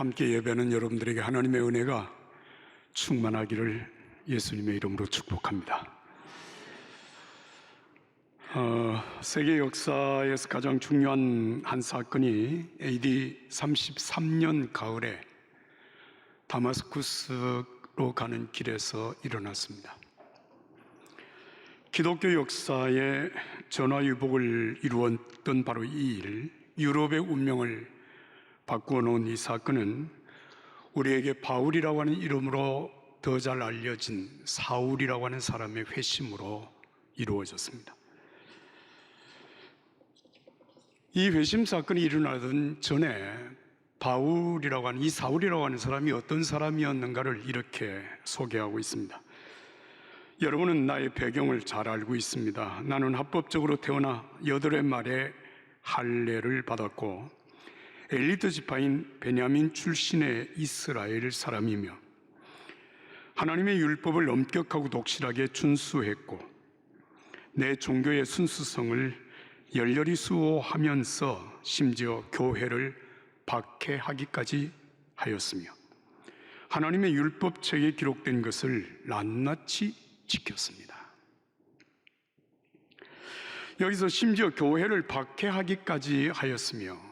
함께 예배하는 여러분들에게 하나님의 은혜가 충만하기를 예수님의 이름으로 축복합니다. 세계 역사에서 가장 중요한 한 사건이 AD 33년 가을에 다마스쿠스로 가는 길에서 일어났습니다. 기독교 역사의 전화위복을 이루었던 바로 이 일, 유럽의 운명을 바꾸어 놓은 이 사건은 우리에게 바울이라고 하는 이름으로 더 잘 알려진 사울이라고 하는 사람의 회심으로 이루어졌습니다. 이 회심 사건이 일어나던 전에 바울이라고 하는 이 사울이라고 하는 사람이 어떤 사람이었는가를 이렇게 소개하고 있습니다. 여러분은 나의 배경을 잘 알고 있습니다. 나는 합법적으로 태어나 8의 말에 할례를 받았고 엘리트 지파인 베냐민 출신의 이스라엘 사람이며 하나님의 율법을 엄격하고 독실하게 준수했고 내 종교의 순수성을 열렬히 수호하면서 심지어 교회를 박해하기까지 하였으며 하나님의 율법책에 기록된 것을 낱낱이 지켰습니다. 여기서 심지어 교회를 박해하기까지 하였으며,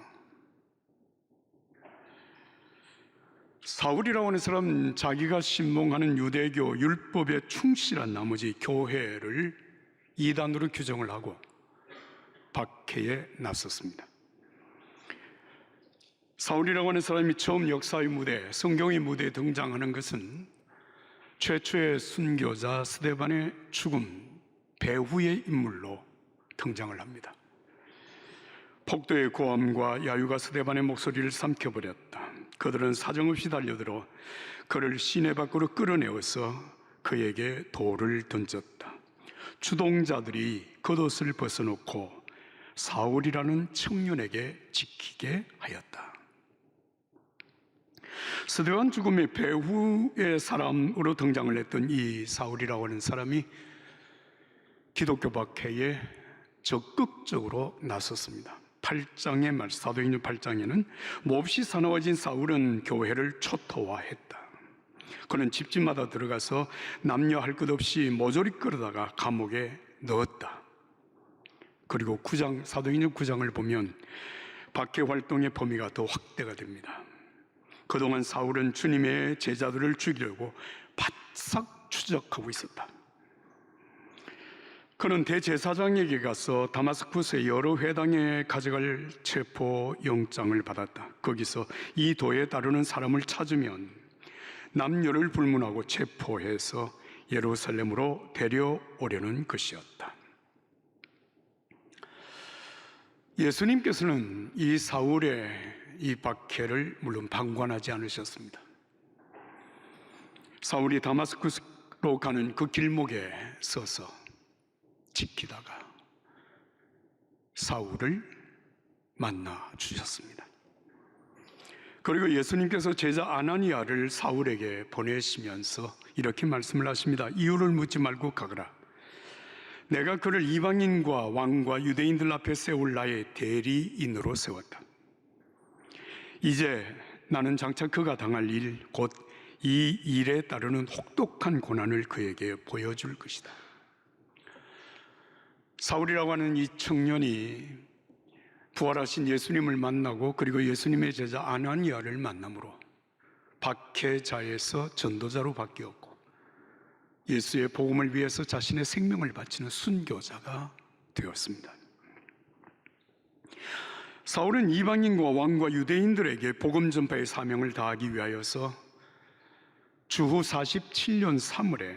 사울이라고 하는 사람은 자기가 신봉하는 유대교 율법에 충실한 나머지 교회를 이단으로 규정을 하고 박해에 나섰습니다. 사울이라고 하는 사람이 처음 역사의 무대, 성경의 무대에 등장하는 것은 최초의 순교자 스데반의 죽음 배후의 인물로 등장을 합니다. 폭도의 고함과 야유가 스데반의 목소리를 삼켜버렸다. 그들은 사정없이 달려들어 그를 시내 밖으로 끌어내어서 그에게 돌을 던졌다. 주동자들이 겉옷을 벗어놓고 사울이라는 청년에게 지키게 하였다. 스데반 죽음의 배후의 사람으로 등장을 했던 이 사울이라고 하는 사람이 기독교 박해에 적극적으로 나섰습니다. 8장의 말, 사도행전 8장에는 몹시 사나워진 사울은 교회를 초토화했다. 그는 집집마다 들어가서 남녀 할 것 없이 모조리 끌어다가 감옥에 넣었다. 그리고 사도행전 9장을 보면 박해 활동의 범위가 더 확대가 됩니다. 그동안 사울은 주님의 제자들을 죽이려고 바싹 추적하고 있었다. 그는 대제사장에게 가서 다마스쿠스의 여러 회당에 가져갈 체포 영장을 받았다. 거기서 이 도에 따르는 사람을 찾으면 남녀를 불문하고 체포해서 예루살렘으로 데려오려는 것이었다. 예수님께서는 이 사울의 이 박해를 물론 방관하지 않으셨습니다. 사울이 다마스쿠스로 가는 그 길목에 서서 지키다가 사울을 만나 주셨습니다. 그리고 예수님께서 제자 아나니아를 사울에게 보내시면서 이렇게 말씀을 하십니다. 이유를 묻지 말고 가거라. 내가 그를 이방인과 왕과 유대인들 앞에 세울 나의 대리인으로 세웠다. 이제 나는 장차 그가 당할 일, 곧 이 일에 따르는 혹독한 고난을 그에게 보여줄 것이다. 사울이라고 하는 이 청년이 부활하신 예수님을 만나고 그리고 예수님의 제자 아나니아를 만남으로 박해자에서 전도자로 바뀌었고 예수의 복음을 위해서 자신의 생명을 바치는 순교자가 되었습니다. 사울은 이방인과 왕과 유대인들에게 복음 전파의 사명을 다하기 위하여서 주후 47년 3월에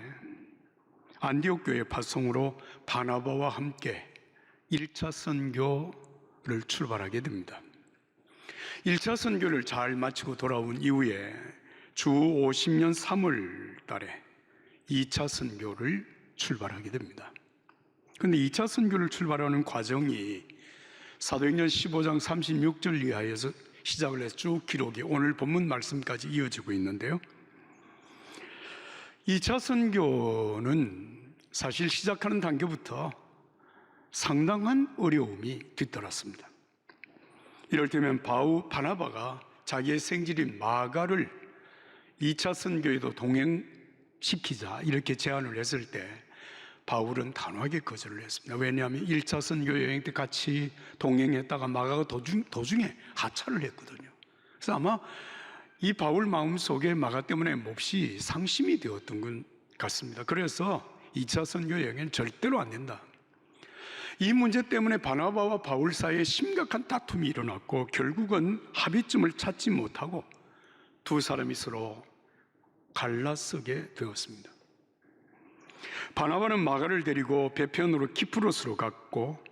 안디옥 교회 파송으로 바나바와 함께 1차 선교를 출발하게 됩니다. 1차 선교를 잘 마치고 돌아온 이후에 주 50년 3월 달에 2차 선교를 출발하게 됩니다. 그런데 2차 선교를 출발하는 과정이 사도행전 15장 36절 이하에서 시작을 해서 쭉 기록이 오늘 본문 말씀까지 이어지고 있는데요. 2차 선교는 사실 시작하는 단계부터 상당한 어려움이 뒤따랐습니다. 이럴 때면 바나바가 자기의 생질인 마가를 2차 선교에도 동행시키자 이렇게 제안을 했을 때 바울은 단호하게 거절을 했습니다. 왜냐하면 1차 선교 여행 때 같이 동행했다가 마가가 도중에 하차를 했거든요. 그래서 아마 이 바울 마음속에 마가 때문에 몹시 상심이 되었던 것 같습니다. 그래서 2차 선교 여행은 절대로 안 된다. 이 문제 때문에 바나바와 바울 사이에 심각한 다툼이 일어났고 결국은 합의점을 찾지 못하고 두 사람이 서로 갈라서게 되었습니다. 바나바는 마가를 데리고 배편으로 키프로스로 갔고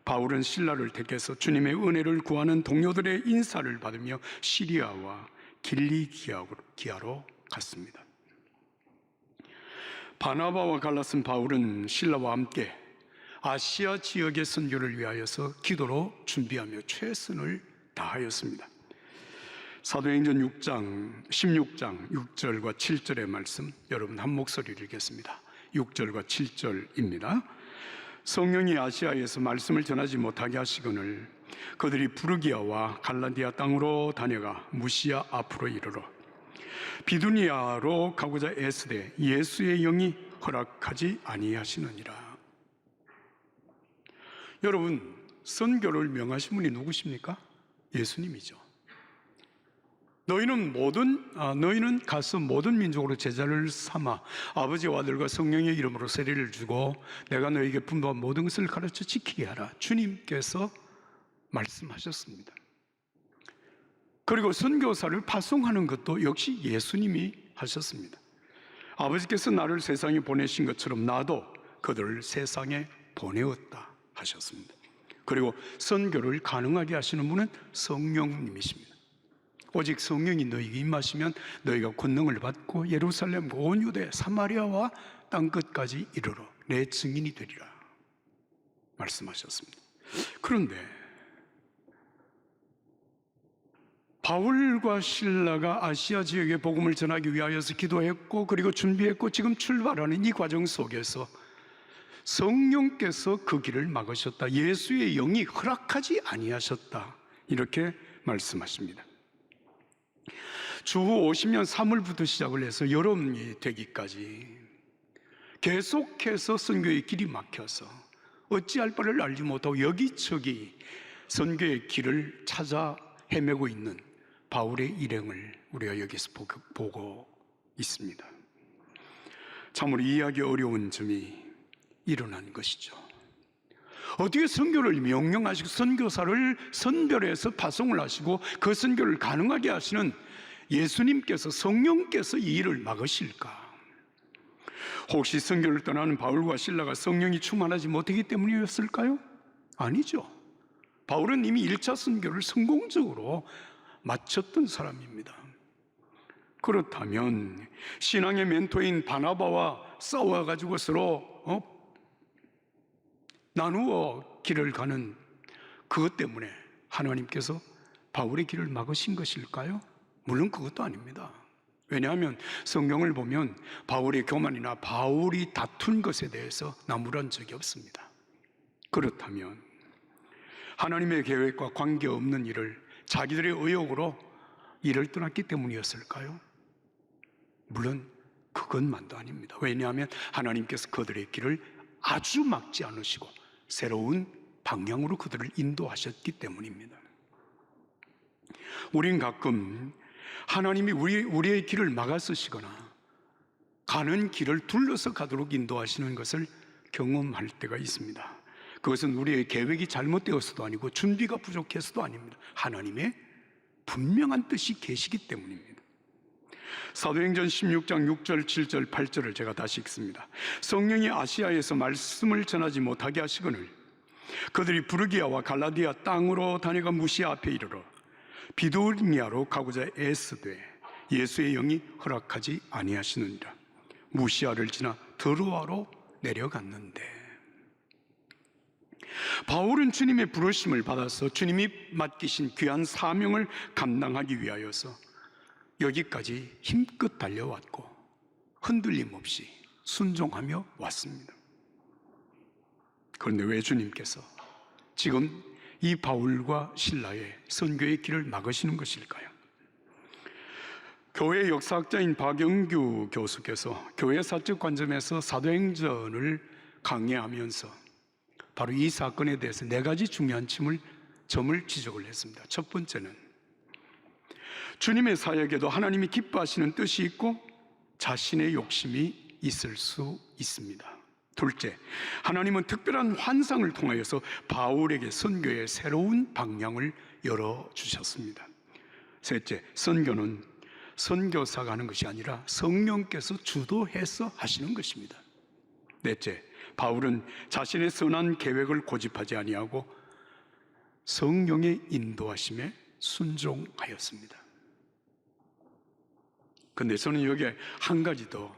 바울은 실라를 택해서 주님의 은혜를 구하는 동료들의 인사를 받으며 시리아와 길리기아로 갔습니다. 바나바와 갈라슨 바울은 실라와 함께 아시아 지역의 선교를 위하여서 기도로 준비하며 최선을 다하였습니다. 사도행전 16장 6절과 7절의 말씀 여러분 한 목소리를 읽겠습니다. 6절과 7절입니다. 성령이 아시아에서 말씀을 전하지 못하게 하시거늘 그들이 부르기아와 갈라디아 땅으로 다녀가 무시아 앞으로 이르러 비두니아로 가고자 애쓰되 예수의 영이 허락하지 아니하시느니라. 여러분, 선교를 명하신 분이 누구십니까? 예수님이죠. 너희는 가서 모든 민족으로 제자를 삼아 아버지와 아들과 성령의 이름으로 세례를 주고 내가 너희에게 분부한 모든 것을 가르쳐 지키게 하라. 주님께서 말씀하셨습니다. 그리고 선교사를 파송하는 것도 역시 예수님이 하셨습니다. 아버지께서 나를 세상에 보내신 것처럼 나도 그들을 세상에 보내었다 하셨습니다. 그리고 선교를 가능하게 하시는 분은 성령님이십니다. 오직 성령이 너희에게 임하시면 너희가 권능을 받고 예루살렘 온 유대 사마리아와 땅끝까지 이르러 내 증인이 되리라 말씀하셨습니다. 그런데 바울과 실라가 아시아 지역에 복음을 전하기 위하여서 기도했고 그리고 준비했고 지금 출발하는 이 과정 속에서 성령께서 그 길을 막으셨다. 예수의 영이 허락하지 아니하셨다. 이렇게 말씀하십니다. 주후 50년 3월부터 시작을 해서 여름이 되기까지 계속해서 선교의 길이 막혀서 어찌할 바를 알지 못하고 여기저기 선교의 길을 찾아 헤매고 있는 바울의 일행을 우리가 여기서 보고 있습니다. 참으로 이해하기 어려운 점이 일어난 것이죠. 어떻게 선교를 명령하시고 선교사를 선별해서 파송을 하시고 그 선교를 가능하게 하시는 예수님께서 성령께서 이 일을 막으실까? 혹시 선교를 떠나는 바울과 실라가 성령이 충만하지 못하기 때문이었을까요? 아니죠. 바울은 이미 1차 선교를 성공적으로 마쳤던 사람입니다. 그렇다면 신앙의 멘토인 바나바와 싸워가지고 서로 나누어 길을 가는 그것 때문에 하나님께서 바울의 길을 막으신 것일까요? 물론 그것도 아닙니다. 왜냐하면 성경을 보면 바울의 교만이나 바울이 다툰 것에 대해서 나무란 적이 없습니다. 그렇다면 하나님의 계획과 관계없는 일을 자기들의 의욕으로 일을 떠났기 때문이었을까요? 물론 그것만도 아닙니다. 왜냐하면 하나님께서 그들의 길을 아주 막지 않으시고 새로운 방향으로 그들을 인도하셨기 때문입니다. 우린 가끔 하나님이 우리의 길을 막아서시거나 가는 길을 둘러서 가도록 인도하시는 것을 경험할 때가 있습니다. 그것은 우리의 계획이 잘못되어서도 아니고 준비가 부족해서도 아닙니다. 하나님의 분명한 뜻이 계시기 때문입니다. 사도행전 16장 6절, 7절, 8절을 제가 다시 읽습니다. 성령이 아시아에서 말씀을 전하지 못하게 하시거늘 그들이 부르기아와 갈라디아 땅으로 다녀가 무시아 앞에 이르러 비두니아로 가고자 애쓰되 예수의 영이 허락하지 아니하시느니라. 무시아를 지나 드로아로 내려갔는데 바울은 주님의 부르심을 받아서 주님이 맡기신 귀한 사명을 감당하기 위하여서 여기까지 힘껏 달려왔고 흔들림 없이 순종하며 왔습니다. 그런데 왜 주님께서 지금 이 바울과 실라의 선교의 길을 막으시는 것일까요? 교회 역사학자인 박영규 교수께서 교회 사적 관점에서 사도행전을 강의하면서 바로 이 사건에 대해서 네 가지 중요한 점을 지적을 했습니다. 첫 번째는 주님의 사역에도 하나님이 기뻐하시는 뜻이 있고 자신의 욕심이 있을 수 있습니다. 둘째, 하나님은 특별한 환상을 통하여서 바울에게 선교의 새로운 방향을 열어주셨습니다. 셋째, 선교는 선교사가 하는 것이 아니라 성령께서 주도해서 하시는 것입니다. 넷째, 바울은 자신의 선한 계획을 고집하지 아니하고 성령의 인도하심에 순종하였습니다. 그런데 저는 여기에 한 가지 더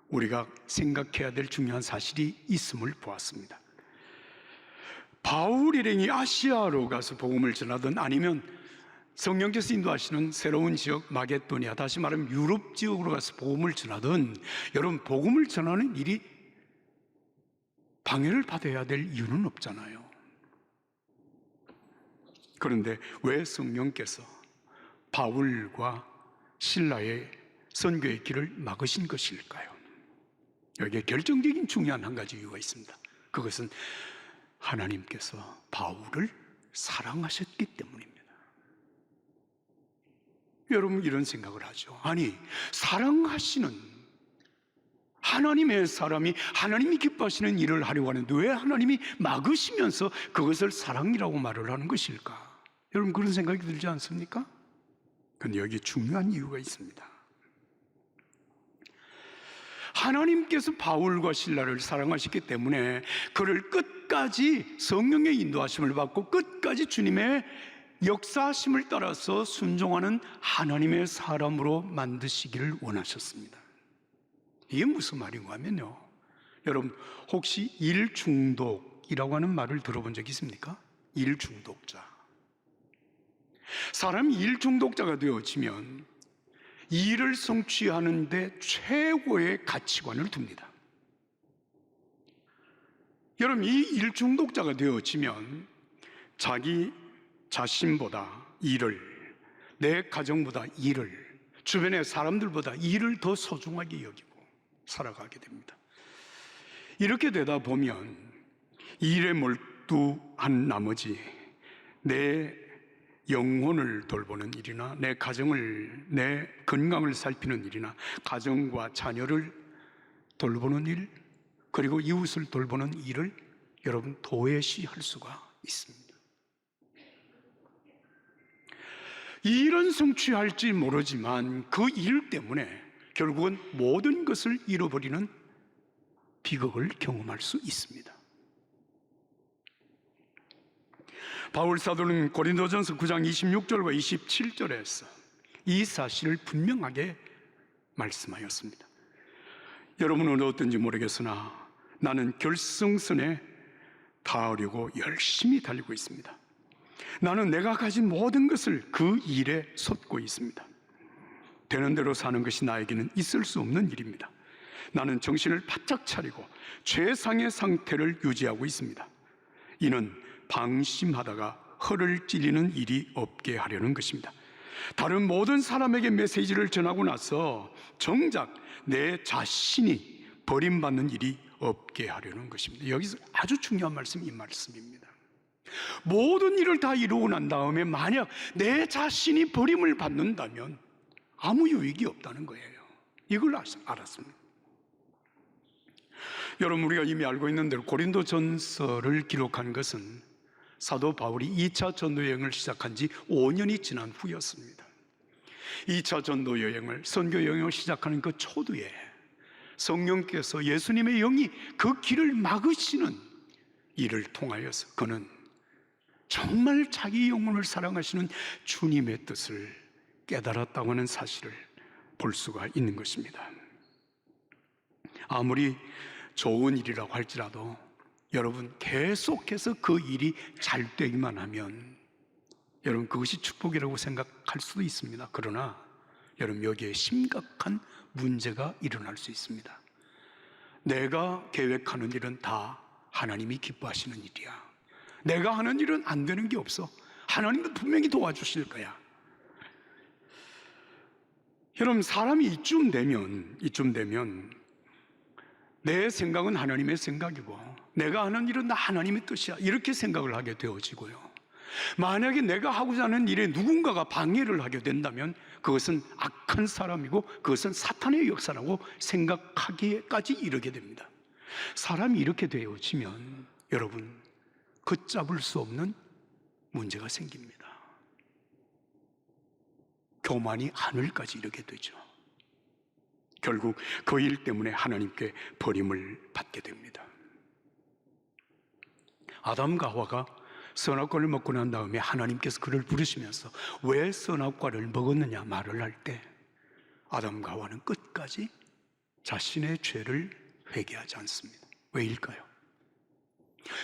우리가 생각해야 될 중요한 사실이 있음을 보았습니다. 바울 일행이 아시아로 가서 복음을 전하든 아니면 성령께서 인도하시는 새로운 지역 마게도니아, 다시 말하면 유럽 지역으로 가서 복음을 전하든, 여러분 복음을 전하는 일이 방해를 받아야 될 이유는 없잖아요. 그런데 왜 성령께서 바울과 신라의 선교의 길을 막으신 것일까요? 여기에 결정적인 중요한 한 가지 이유가 있습니다. 그것은 하나님께서 바울을 사랑하셨기 때문입니다. 여러분 이런 생각을 하죠. 아니, 사랑하시는 하나님의 사람이 하나님이 기뻐하시는 일을 하려고 하는데 왜 하나님이 막으시면서 그것을 사랑이라고 말을 하는 것일까? 여러분 그런 생각이 들지 않습니까? 그런데 여기 중요한 이유가 있습니다. 하나님께서 바울과 신라를 사랑하셨기 때문에 그를 끝까지 성령의 인도하심을 받고 끝까지 주님의 역사하심을 따라서 순종하는 하나님의 사람으로 만드시기를 원하셨습니다. 이게 무슨 말인가 하면요, 여러분 혹시 일중독이라고 하는 말을 들어본 적 있습니까? 일중독자. 사람이 일중독자가 되어지면 일을 성취하는 데 최고의 가치관을 둡니다. 여러분 이 일중독자가 되어지면 자기 자신보다 일을, 내 가정보다 일을, 주변의 사람들보다 일을 더 소중하게 여기고 살아가게 됩니다. 이렇게 되다 보면 일에 몰두한 나머지 내 영혼을 돌보는 일이나 내 가정을, 내 건강을 살피는 일이나 가정과 자녀를 돌보는 일, 그리고 이웃을 돌보는 일을 여러분 도외시할 수가 있습니다. 이 일은 성취할지 모르지만 그 일 때문에 결국은 모든 것을 잃어버리는 비극을 경험할 수 있습니다. 바울 사도는 고린도전서 9장 26절과 27절에서 이 사실을 분명하게 말씀하였습니다. 여러분은 어떤지 모르겠으나 나는 결승선에 닿으려고 열심히 달리고 있습니다. 나는 내가 가진 모든 것을 그 일에 쏟고 있습니다. 되는 대로 사는 것이 나에게는 있을 수 없는 일입니다. 나는 정신을 바짝 차리고 최상의 상태를 유지하고 있습니다. 이는 방심하다가 허를 찔리는 일이 없게 하려는 것입니다. 다른 모든 사람에게 메시지를 전하고 나서 정작 내 자신이 버림받는 일이 없게 하려는 것입니다. 여기서 아주 중요한 말씀이 이 말씀입니다. 모든 일을 다 이루고 난 다음에 만약 내 자신이 버림을 받는다면 아무 유익이 없다는 거예요. 이걸 알았습니다. 여러분 우리가 이미 알고 있는 대로 고린도전서를 기록한 것은 사도 바울이 2차 전도 여행을 시작한 지 5년이 지난 후였습니다. 2차 전도 여행을, 선교 여행을 시작하는 그 초두에 성령께서 예수님의 영이 그 길을 막으시는 일을 통하여서 그는 정말 자기 영혼을 사랑하시는 주님의 뜻을 깨달았다고 하는 사실을 볼 수가 있는 것입니다. 아무리 좋은 일이라고 할지라도 여러분 계속해서 그 일이 잘 되기만 하면 여러분 그것이 축복이라고 생각할 수도 있습니다. 그러나 여러분 여기에 심각한 문제가 일어날 수 있습니다. 내가 계획하는 일은 다 하나님이 기뻐하시는 일이야. 내가 하는 일은 안 되는 게 없어. 하나님도 분명히 도와주실 거야. 여러분, 사람이 이쯤 되면 내 생각은 하나님의 생각이고 내가 하는 일은 하나님의 뜻이야, 이렇게 생각을 하게 되어지고요. 만약에 내가 하고자 하는 일에 누군가가 방해를 하게 된다면 그것은 악한 사람이고 그것은 사탄의 역사라고 생각하기까지 이르게 됩니다. 사람이 이렇게 되어지면 여러분, 걷잡을 수 없는 문제가 생깁니다. 교만이 하늘까지 이르게 되죠. 결국 그 일 때문에 하나님께 버림을 받게 됩니다. 아담과 하와가 선악과를 먹고 난 다음에 하나님께서 그를 부르시면서 왜 선악과를 먹었느냐 말을 할 때 아담과 하와는 끝까지 자신의 죄를 회개하지 않습니다. 왜일까요?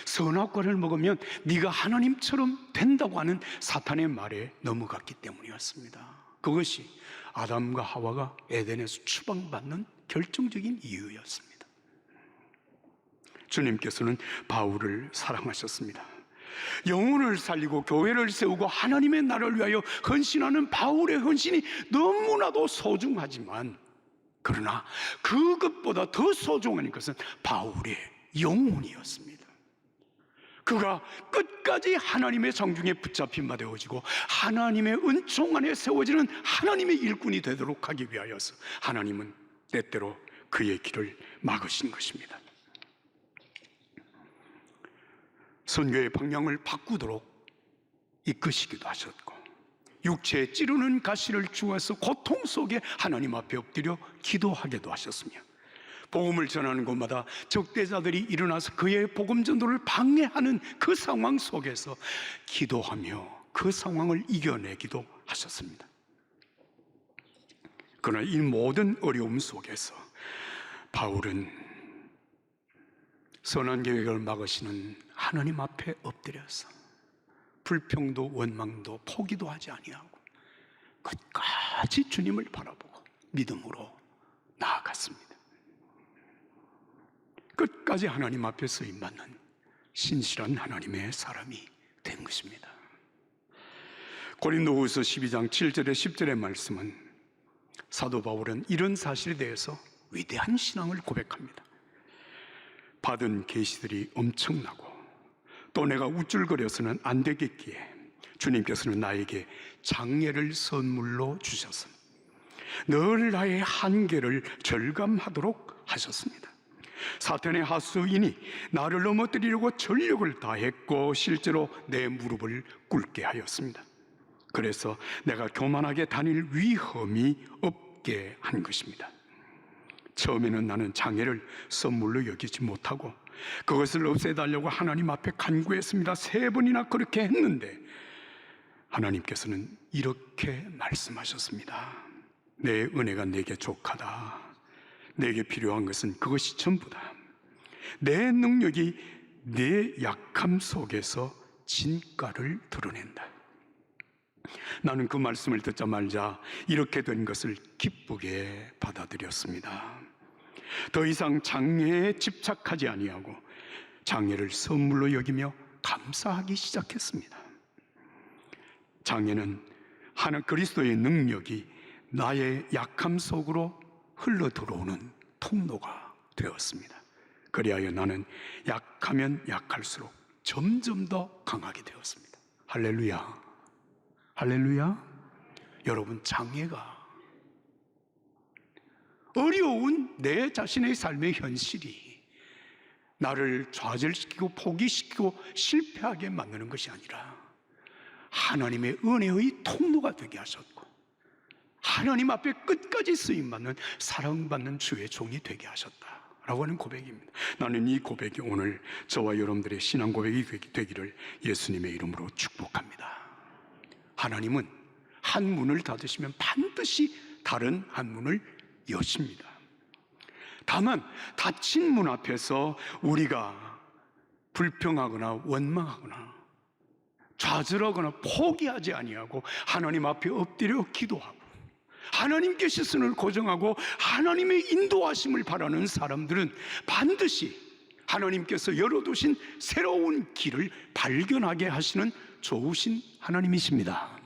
선악과를 먹으면 네가 하나님처럼 된다고 하는 사탄의 말에 넘어갔기 때문이었습니다. 그것이 아담과 하와가 에덴에서 추방받는 결정적인 이유였습니다. 주님께서는 바울을 사랑하셨습니다. 영혼을 살리고 교회를 세우고 하나님의 나라를 위하여 헌신하는 바울의 헌신이 너무나도 소중하지만, 그러나 그것보다 더 소중한 것은 바울의 영혼이었습니다. 그가 끝까지 하나님의 정중에 붙잡힌 바 되어지고 하나님의 은총 안에 세워지는 하나님의 일꾼이 되도록 하기 위하여서 하나님은 때때로 그의 길을 막으신 것입니다. 선교의 방향을 바꾸도록 이끄시기도 하셨고, 육체에 찌르는 가시를 주어서 고통 속에 하나님 앞에 엎드려 기도하게도 하셨으며, 복음을 전하는 곳마다 적대자들이 일어나서 그의 복음 전도를 방해하는 그 상황 속에서 기도하며 그 상황을 이겨내기도 하셨습니다. 그러나 이 모든 어려움 속에서 바울은 선한 계획을 막으시는 하나님 앞에 엎드려서 불평도 원망도 포기도 하지 아니하고 끝까지 주님을 바라보고 믿음으로 나아갔습니다. 끝까지 하나님 앞에 쓰임받는 신실한 하나님의 사람이 된 것입니다. 고린도후서 12장 7절에 10절의 말씀은 사도 바울은 이런 사실에 대해서 위대한 신앙을 고백합니다. 받은 계시들이 엄청나고 또 내가 우쭐거려서는 안 되겠기에 주님께서는 나에게 장례를 선물로 주셔서 늘 나의 한계를 절감하도록 하셨습니다. 사탄의 하수인이 나를 넘어뜨리려고 전력을 다했고 실제로 내 무릎을 꿇게 하였습니다. 그래서 내가 교만하게 다닐 위험이 없게 한 것입니다. 처음에는 나는 장애를 선물로 여기지 못하고 그것을 없애달라고 하나님 앞에 간구했습니다. 3번이나 그렇게 했는데 하나님께서는 이렇게 말씀하셨습니다. 내 은혜가 내게 족하다. 내게 필요한 것은 그것이 전부다. 내 능력이 내 약함 속에서 진가를 드러낸다. 나는 그 말씀을 듣자마자 이렇게 된 것을 기쁘게 받아들였습니다. 더 이상 장애에 집착하지 아니하고 장애를 선물로 여기며 감사하기 시작했습니다. 장애는 하나 그리스도의 능력이 나의 약함 속으로 흘러 들어오는 통로가 되었습니다. 그리하여 나는 약하면 약할수록 점점 더 강하게 되었습니다. 할렐루야, 할렐루야. 여러분, 장애가 어려운 내 자신의 삶의 현실이 나를 좌절시키고 포기시키고 실패하게 만드는 것이 아니라 하나님의 은혜의 통로가 되게 하셨고 하나님 앞에 끝까지 쓰임받는 사랑받는 주의 종이 되게 하셨다라고 하는 고백입니다. 나는 이 고백이 오늘 저와 여러분들의 신앙 고백이 되기를 예수님의 이름으로 축복합니다. 하나님은 한 문을 닫으시면 반드시 다른 한 문을 여십니다. 다만 닫힌 문 앞에서 우리가 불평하거나 원망하거나 좌절하거나 포기하지 아니하고 하나님 앞에 엎드려 기도하고 하나님께 시선을 고정하고 하나님의 인도하심을 바라는 사람들은 반드시 하나님께서 열어두신 새로운 길을 발견하게 하시는 좋으신 하나님이십니다.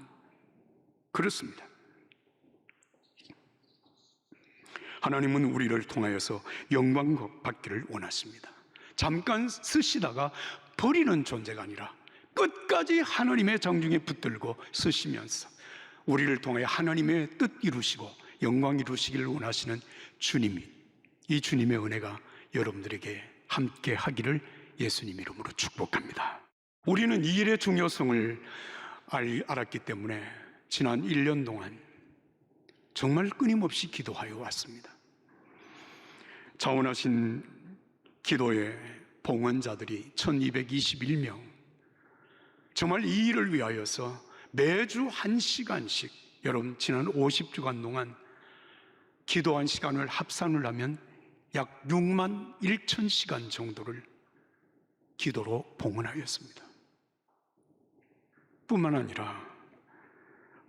그렇습니다. 하나님은 우리를 통하여서 영광 받기를 원하십니다. 잠깐 쓰시다가 버리는 존재가 아니라 끝까지 하나님의 정중에 붙들고 쓰시면서 우리를 통해 하나님의 뜻 이루시고 영광 이루시기를 원하시는 주님이, 이 주님의 은혜가 여러분들에게 함께 하기를 예수님 이름으로 축복합니다. 우리는 이 일의 중요성을 알았기 때문에 지난 1년 동안 정말 끊임없이 기도하여 왔습니다. 자원하신 기도의 봉헌자들이 1221명, 정말 이 일을 위하여서 매주 1시간씩, 여러분 지난 50주간 동안 기도한 시간을 합산을 하면 약 6만 1천 시간 정도를 기도로 봉헌하였습니다. 뿐만 아니라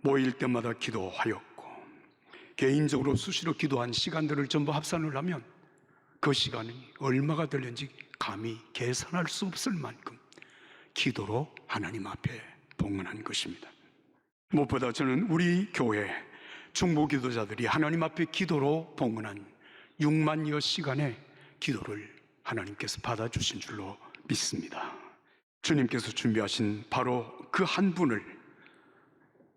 모일 때마다 기도하였고 개인적으로 수시로 기도한 시간들을 전부 합산을 하면 그 시간이 얼마가 되는지 감히 계산할 수 없을 만큼 기도로 하나님 앞에 봉헌한 것입니다. 무엇보다 저는 우리 교회 중보 기도자들이 하나님 앞에 기도로 봉헌한 6만여 시간의 기도를 하나님께서 받아주신 줄로 믿습니다. 주님께서 준비하신 바로 그 한 분을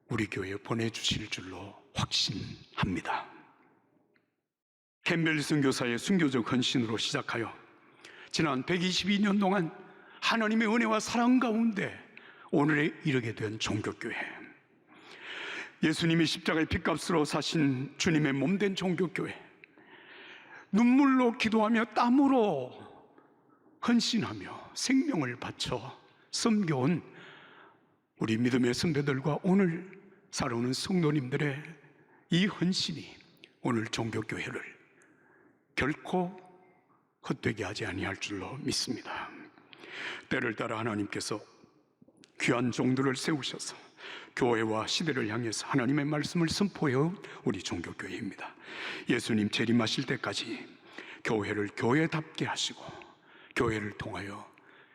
우리 교회에 보내주실 줄로 확신합니다. 캠벨 선교사의 순교적 헌신으로 시작하여 지난 122년 동안 하나님의 은혜와 사랑 가운데 오늘에 이르게 된 종교교회, 예수님이 십자가의 핏값으로 사신 주님의 몸된 종교교회, 눈물로 기도하며 땀으로 헌신하며 생명을 바쳐 섬겨온 우리 믿음의 선배들과 오늘 살아오는 성도님들의 이 헌신이 오늘 종교교회를 결코 헛되게 하지 아니할 줄로 믿습니다. 때를 따라 하나님께서 귀한 종들을 세우셔서 교회와 시대를 향해서 하나님의 말씀을 선포해온 우리 종교교회입니다. 예수님 재림하실 때까지 교회를 교회답게 하시고 교회를 통하여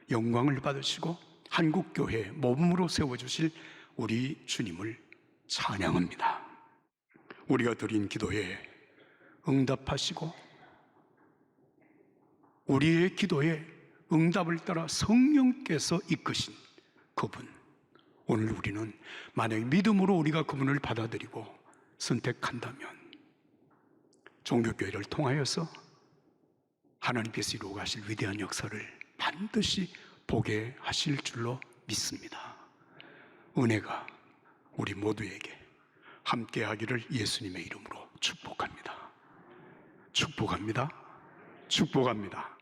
영광을 받으시고 한국교회 모범으로 세워주실 우리 주님을 찬양합니다. 우리가 드린 기도에 응답하시고 우리의 기도에 응답을 따라 성령께서 이끄신 그분, 오늘 우리는 만약 믿음으로 우리가 그분을 받아들이고 선택한다면 종교교회를 통하여서 하나님께서 이루어 가실 위대한 역사를 반드시 보게 하실 줄로 믿습니다. 은혜가 우리 모두에게 함께 하기를 예수님의 이름으로 축복합니다. 축복합니다. 축복합니다.